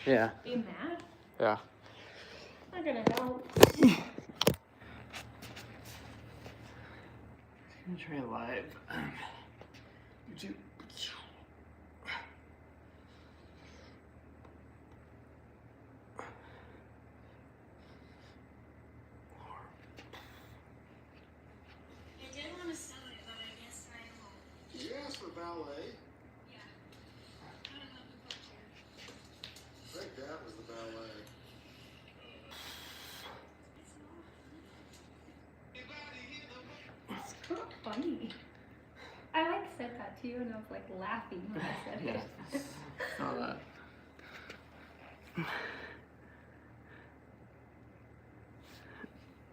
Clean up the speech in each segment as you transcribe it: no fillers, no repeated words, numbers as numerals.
Yeah. Are you mad? Yeah. Not gonna help. I'm gonna try live. YouTube. I did want to sell it, but I guess I won't. Did you ask for ballet? Yeah. I don't know who booked you. I think that was the ballet. It's not. It's not funny. I like said that to you, and I was like laughing when I said Yeah. it. Saw that.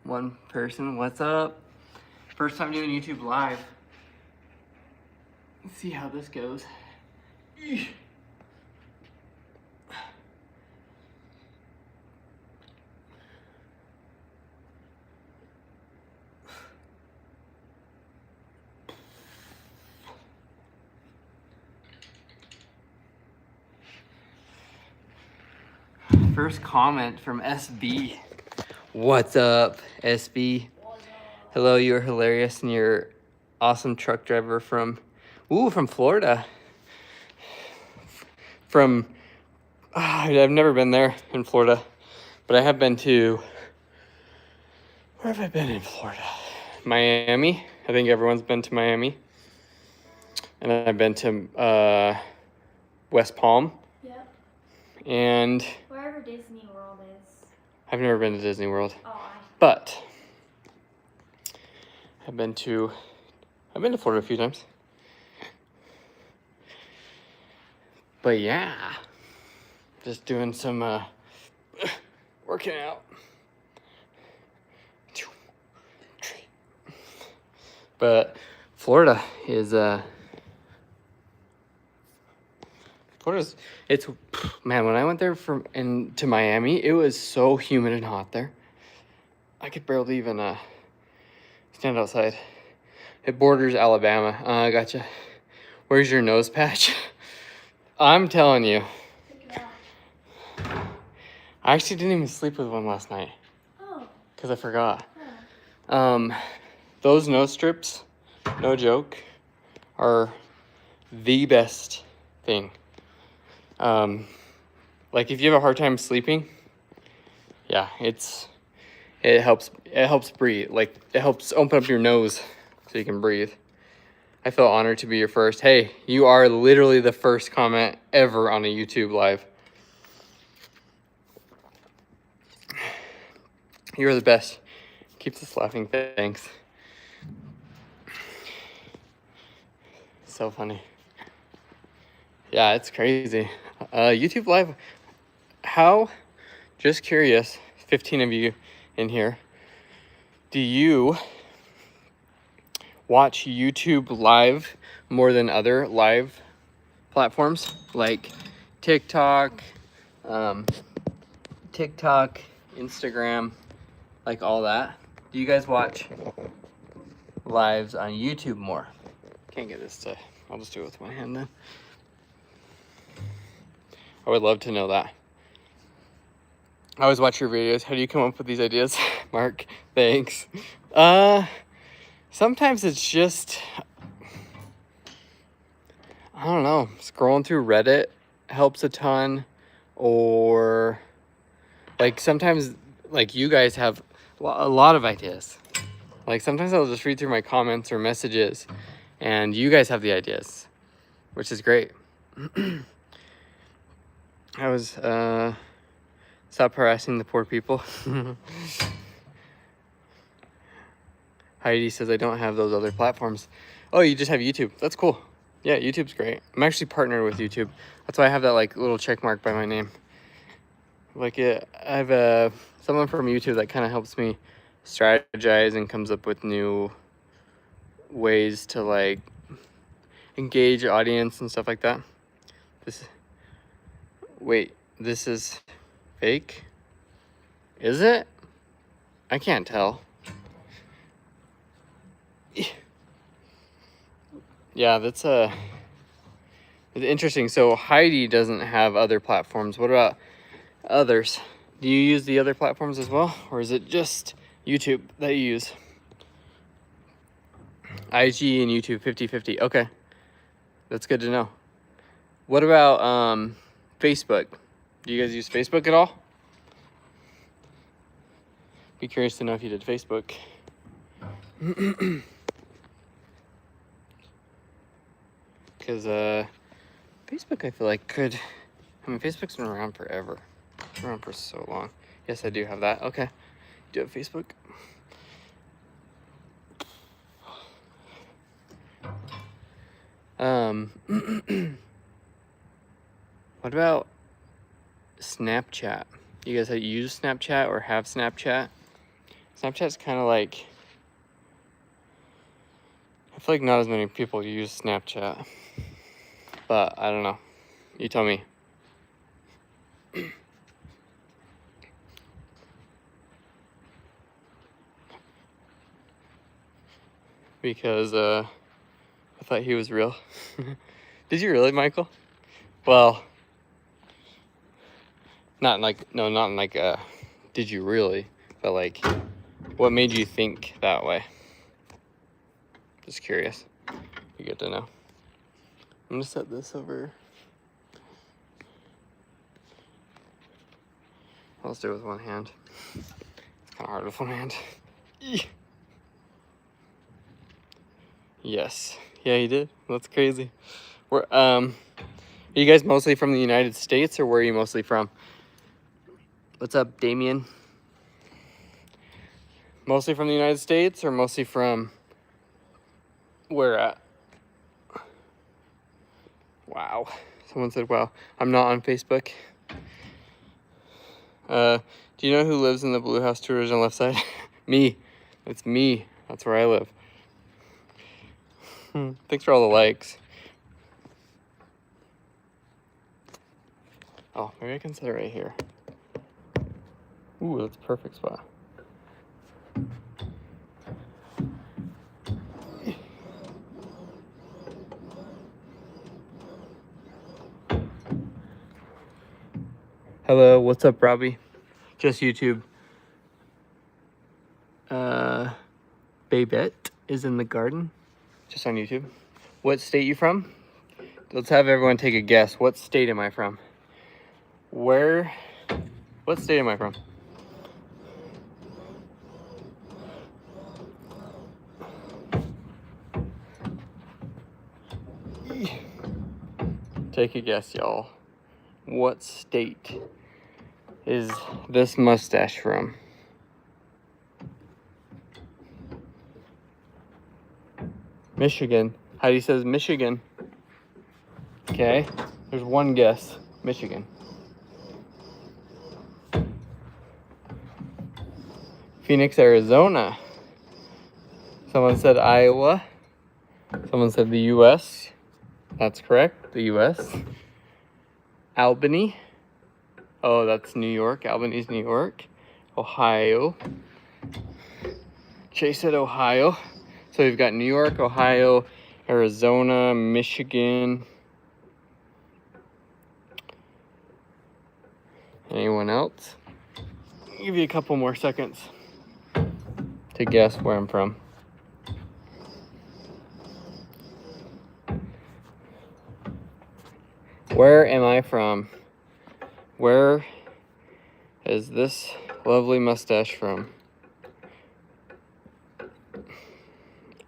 One person, what's up? First time doing YouTube live. Let's see how this goes. First comment from SB. What's up, SB? Hello, you're hilarious and you're awesome truck driver from Florida. I've never been there in Florida, but I have been to, where have I been in Florida? Miami. I think everyone's been to Miami. And I've been to West Palm. Yep. And Wherever Disney World is. I've never been to Disney World. Oh, But I've been to Florida a few times. But yeah, just doing some working out. But Florida's it's man, when I went there to Miami, it was so humid and hot there. I could barely even stand outside. It borders Alabama. I gotcha. Where's your nose patch? I'm telling you. take it off. I actually didn't even sleep with one last night Oh. because I forgot. Oh. Those nose strips, no joke, are the best thing. Like if you have a hard time sleeping, yeah, it helps breathe. Like it helps open up your nose so you can breathe. I feel honored to be your first. Hey, you are literally the first comment ever on a YouTube live. You're the best. Keeps us laughing. Thanks. So funny. Yeah, it's crazy. YouTube live. How? Just curious. 15 of you in here. Do you watch YouTube live more than other live platforms like TikTok, Instagram, like all that? Do you guys watch lives on YouTube more? Can't get this to, I'll just do it with my hand then. I would love to know that. I always watch your videos. How do you come up with these ideas? Mark, thanks. Sometimes it's just, I don't know, scrolling through Reddit helps a ton, or like sometimes like you guys have a lot of ideas. Like sometimes I'll just read through my comments or messages and you guys have the ideas, which is great. I was, stop harassing the poor people. Heidi says I don't have those other platforms. Oh, you just have YouTube. That's cool. Yeah, YouTube's great. I'm actually partnered with YouTube. That's why I have that like little check mark by my name. Like I have someone from YouTube that kind of helps me strategize and comes up with new ways to like engage audience and stuff like that. Wait, this is fake? Is it? I can't tell. Yeah, that's it's interesting. So Heidi doesn't have other platforms. What about others. Do you use the other platforms as well, or is it just YouTube that you use? IG and YouTube 50-50. Okay, that's good to know. What about Facebook? Do you guys use Facebook at all? Be curious to know if you did Facebook. Because Facebook, I feel like could. I mean, Facebook's been around forever. It's been around for so long. Yes, I do have that. Okay, do you have Facebook? What about Snapchat? You guys use Snapchat or have Snapchat? Snapchat's kind of like, I feel like not as many people use Snapchat, but I don't know. You tell me. Because I thought he was real. Did you really, Michael? Well, not in like, no, not in like did you really? But like, what made you think that way? Just curious. You get to know. I'm gonna set this over. I'll just do it with one hand. It's kind of hard with one hand. Yes. Yeah, he did. That's crazy. Are you guys mostly from the United States, or where are you mostly from? What's up, Damien? Mostly from the United States, or mostly from where at? Wow. Someone said, wow. I'm not on Facebook. Do you know who lives in the blue house tours on the left side? Me. It's me. That's where I live. Thanks for all the likes. Oh, maybe I can set it right here. Ooh, that's a perfect spot. Hello, what's up, Robbie? Just YouTube. Babette is in the garden. Just on YouTube. What state you from? Let's have everyone take a guess. What state am I from? What state am I from? Take a guess, y'all. What state is this mustache from? Michigan. Heidi says Michigan. Okay, there's one guess. Michigan. Phoenix, Arizona. Someone said Iowa. Someone said the U.S. That's correct, the U.S. Albany. Oh, that's New York. Albany's New York. Ohio. Chase said Ohio. So we've got New York, Ohio, Arizona, Michigan. Anyone else? I'll give you a couple more seconds to guess where I'm from. Where am I from? Where is this lovely mustache from?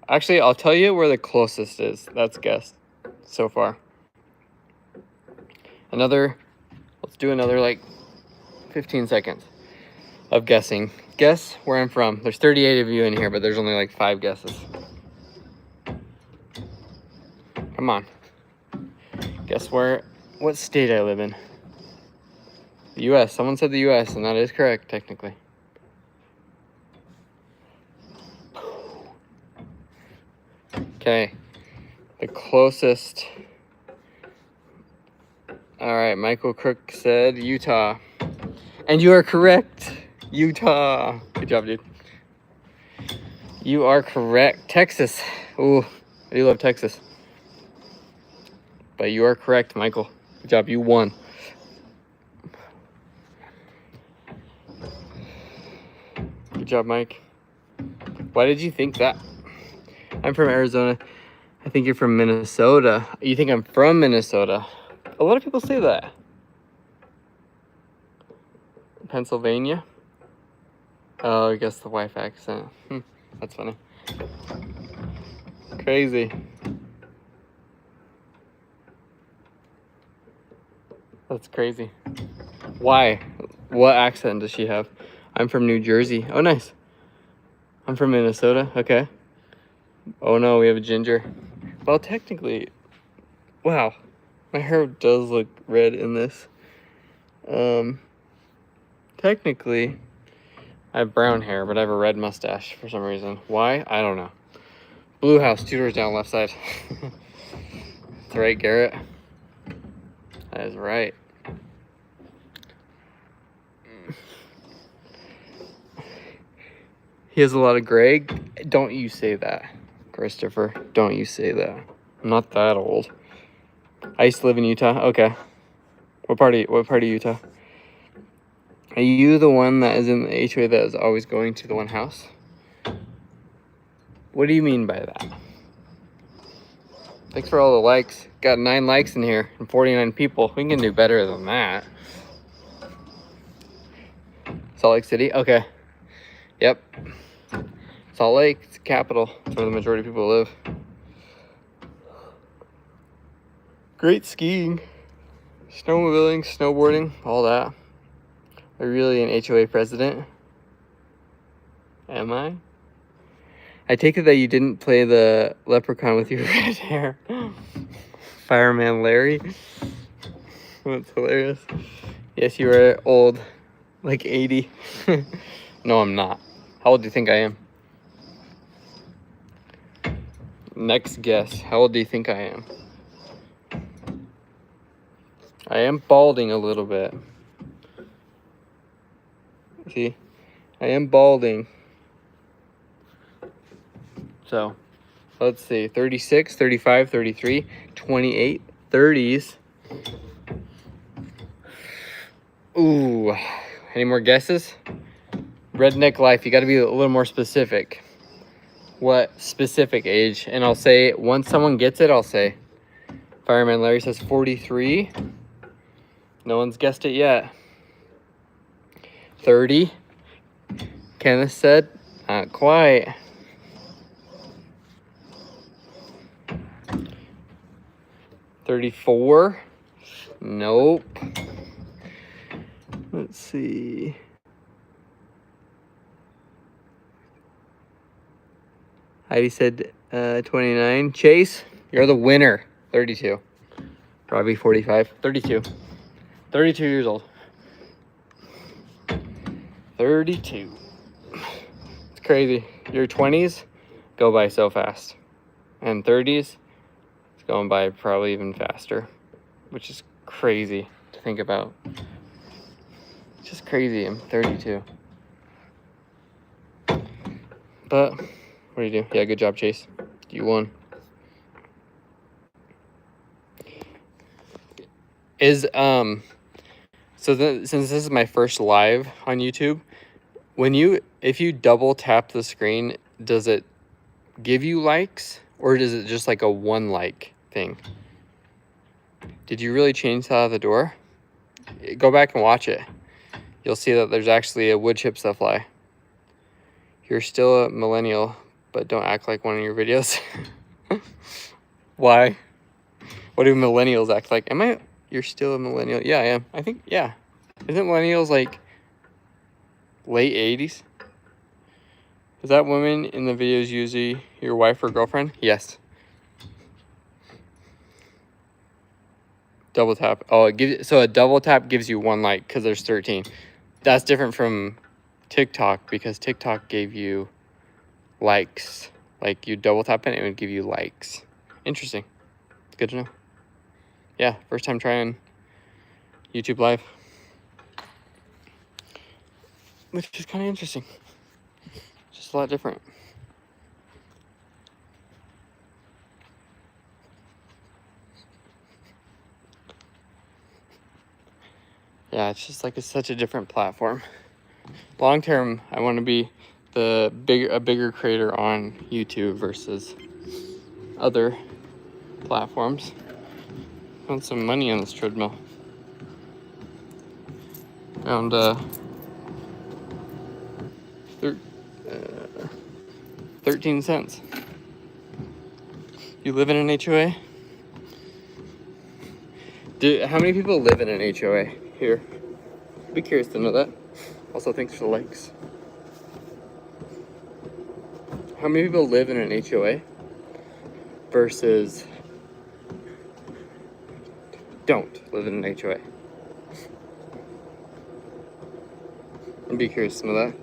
Actually, I'll tell you where the closest is. That's guessed so far. Let's do another like 15 seconds of guessing. Guess where I'm from. There's 38 of you in here, but there's only like 5 guesses. Come on. Guess what state I live in. The U.S. Someone said the U.S., and that is correct, technically. Okay. The closest. All right, Michael Crook said Utah. And you are correct. Utah. Good job, dude. You are correct. Texas. Ooh, I do love Texas. But you are correct, Michael. Good job. You won. job, Mike. Why did you think that? I'm from Arizona. I think you're from Minnesota. You think I'm from Minnesota? A lot of people say that. Pennsylvania? Oh, I guess the wife accent. That's funny. Crazy. That's crazy. Why? What accent does she have? I'm from New Jersey. Oh, nice. I'm from Minnesota. Okay. Oh no, we have a ginger. Well, technically, wow, my hair does look red in this. Technically, I have brown hair, but I have a red mustache for some reason. Why? I don't know. Blue house, 2 doors down, left side. That's right, Garrett. That is right. He has a lot of gray. Don't you say that, Christopher. Don't you say that. I'm not that old. I used to live in Utah. Okay. What part of Utah? Are you the one that is in the HOA that is always going to the one house? What do you mean by that? Thanks for all the likes. Got 9 likes in here and 49 people. We can do better than that. Salt Lake City? Okay. Yep. Salt Lake, it's the capital. It's where the majority of people live. Great skiing. Snowmobiling, snowboarding, all that. Are you really an HOA president? Am I? I take it that you didn't play the leprechaun with your red hair. Fireman Larry. That's hilarious. Yes, you are old. Like 80. No, I'm not. How old do you think I am? Next guess. How old do you think I am? I am balding a little bit. See? I am balding. So, let's see. 36, 35, 33, 28, 30s. Ooh. Any more guesses? Redneck life. You got to be a little more specific. What specific age? And I'll say, once someone gets it, I'll say. Fireman Larry says 43. No one's guessed it yet. 30. Kenneth said, not quite. 34. Nope. Let's see. Heidi said 29. Chase, you're the winner. 32. Robbie, 45. 32. 32 years old. 32. It's crazy. Your 20s go by so fast. And 30s, it's going by probably even faster. Which is crazy to think about. It's just crazy. I'm 32. But, what do you do? Yeah, good job, Chase. You won. Since this is my first live on YouTube, if you double tap the screen, does it give you likes, or is it just like a 1 like thing? Did you really change that out of the door? Go back and watch it. You'll see that there's actually a wood chips that fly. You're still a millennial, but don't act like one of your videos. Why? What do millennials act like? You're still a millennial? Yeah, I am. I think, yeah. Isn't millennials like late 80s? Is that woman in the videos usually your wife or girlfriend? Yes. Double tap. Oh, so a double tap gives you 1 like because there's 13. That's different from TikTok because TikTok gave you likes. Like you double tap it, it would give you likes. Interesting. Good to know. Yeah, first time trying YouTube Live. Which is kind of interesting. Just a lot different. Yeah, it's just like it's such a different platform. Long term, I want to be a bigger creator on YouTube versus other platforms. Found some money on this treadmill. Found 13 cents. You live in an HOA? How many people live in an HOA here? I'd be curious to know that. Also, thanks for the likes. How many people live in an HOA versus don't live in an HOA? I'd be curious to know that.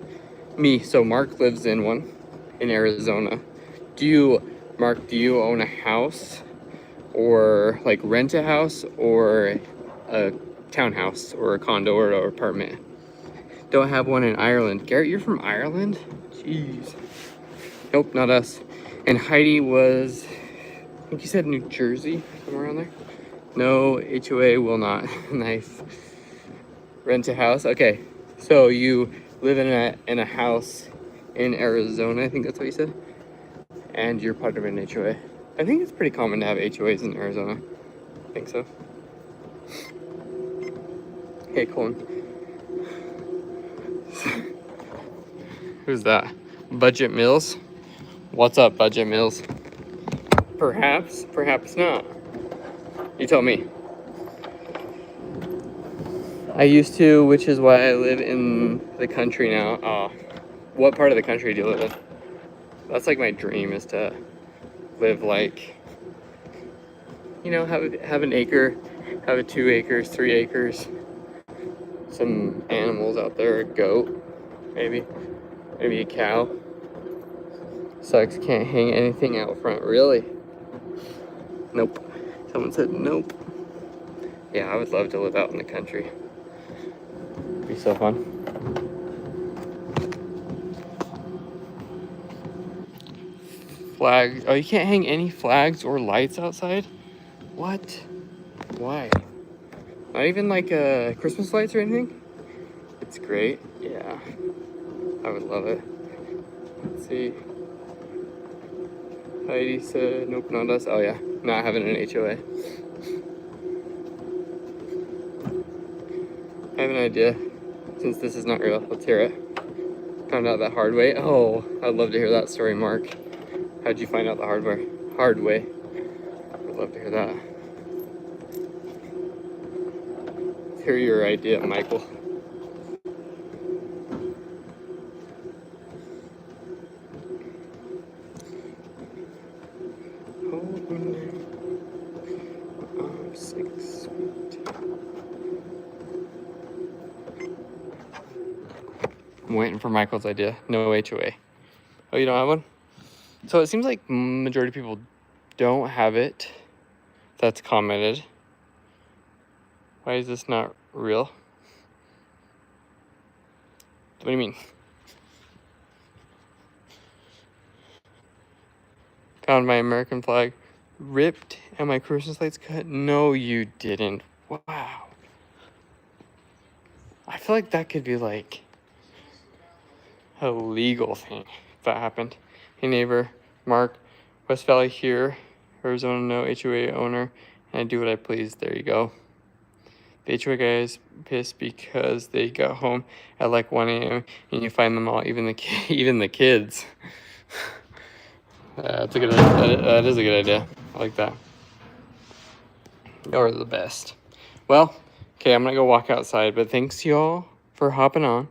Me, so Mark lives in one in Arizona. Mark, do you own a house or like rent a house or a townhouse or a condo or an apartment? Don't have one in Ireland. Garrett, you're from Ireland? Jeez. Nope, not us. And Heidi was, I think you said New Jersey, somewhere around there. No, HOA will not. Nice. Rent a house. Okay, so you live in a house in Arizona. I think that's what you said. And you're part of an HOA. I think it's pretty common to have HOAs in Arizona. I think so. Hey, Colin. Who's that? Budget Mills? What's up, Budget Mills? Perhaps, perhaps not. You tell me. I used to, which is why I live in the country now. Oh, what part of the country do you live in? That's like my dream, is to live like, you know, have an acre, have 2 acres, 3 acres, some animals out there, a goat, maybe a cow. Sucks, can't hang anything out front, really? Nope. Someone said nope. Yeah, I would love to live out in the country. It'd be so fun. Flag. Oh, you can't hang any flags or lights outside? What? Why? Not even like Christmas lights or anything? It's great. Yeah. I would love it. Let's see. Heidi said, nope, not us. Oh yeah, not having an HOA. I have an idea. Since this is not real, let's hear it. Found out the hard way. Oh, I'd love to hear that story, Mark. How'd you find out the hard way? I'd love to hear that. Let's hear your idea, Michael. I'm 6 feet. I'm waiting for Michael's idea. No HOA. Oh, you don't have one? So it seems like majority of people don't have it. That's commented. Why is this not real? What do you mean? Found my American flag ripped and my Christmas lights cut. No, you didn't. Wow. I feel like that could be like a legal thing if that happened. Hey neighbor, Mark, West Valley here, Arizona, no HOA owner, and I do what I please. There you go. The HOA guys pissed because they got home at like 1 a.m. and you find them all, even the kids. That is a good idea. I like that. You're the best. Well, okay, I'm gonna go walk outside, but thanks y'all for hopping on.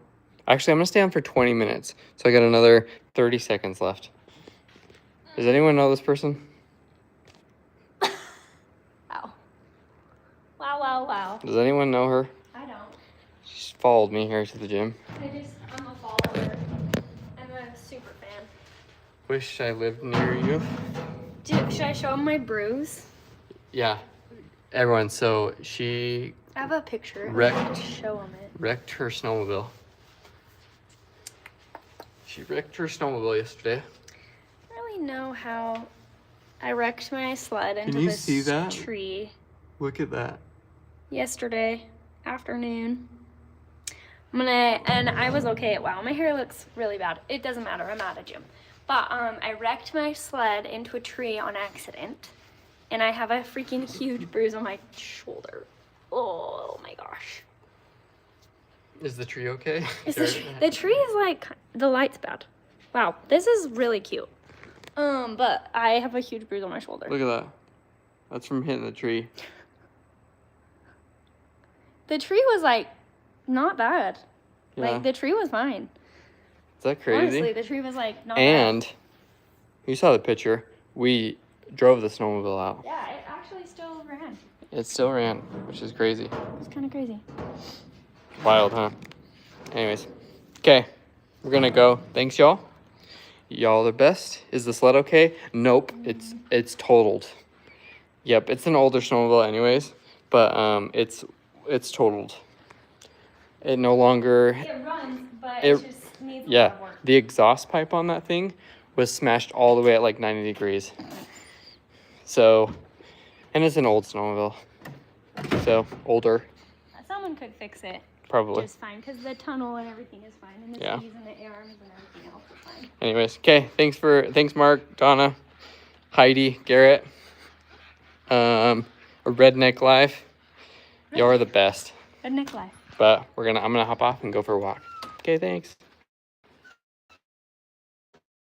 Actually, I'm gonna stay on for 20 minutes, so I got another 30 seconds left. Does anyone know this person? Wow. Wow. Does anyone know her? I don't. She followed me here to the gym. I'm a follower. I'm a super fan. Wish I lived near you. Should I show him my bruise? Yeah, everyone, so she I have a picture. Wrecked. Show him it. wrecked her snowmobile. She wrecked her snowmobile yesterday. I don't really know how I wrecked my sled into you this see that? tree Look at that. yesterday afternoon. And I was okay. Wow, my hair looks really bad. It doesn't matter. I'm at a gym. But I wrecked my sled into a tree on accident, and I have a freaking huge bruise on my shoulder. Oh my gosh. Is the tree okay? The tree is like, the light's bad. Wow, this is really cute. But I have a huge bruise on my shoulder. Look at that. That's from hitting the tree. The tree was like not bad. Yeah. Like the tree was fine. Is that crazy? Honestly, the tree was like not And bad. you saw the picture. We drove the snowmobile out. Yeah, it actually still ran. It still ran, which is crazy. It's kind of crazy. Wild, huh? Anyways, okay, we're gonna go. Thanks, y'all. Y'all are the best. Is the sled okay? Nope, it's totaled. Yep, it's an older snowmobile, anyways, but it's totaled. It no longer. It runs, but It- it just needs a Yeah, lot of work. the exhaust pipe on that thing was smashed all the way at like 90 degrees. So, and it's an old snowmobile. So older, Someone could fix it probably. just fine because the tunnel and everything is fine, and the Yeah. trees and the arms and everything else is fine. Anyways, okay. Thanks, Mark, Donna, Heidi, Garrett. A redneck life. Y'all are the best. Redneck life. But I'm gonna hop off and go for a walk. Okay, thanks.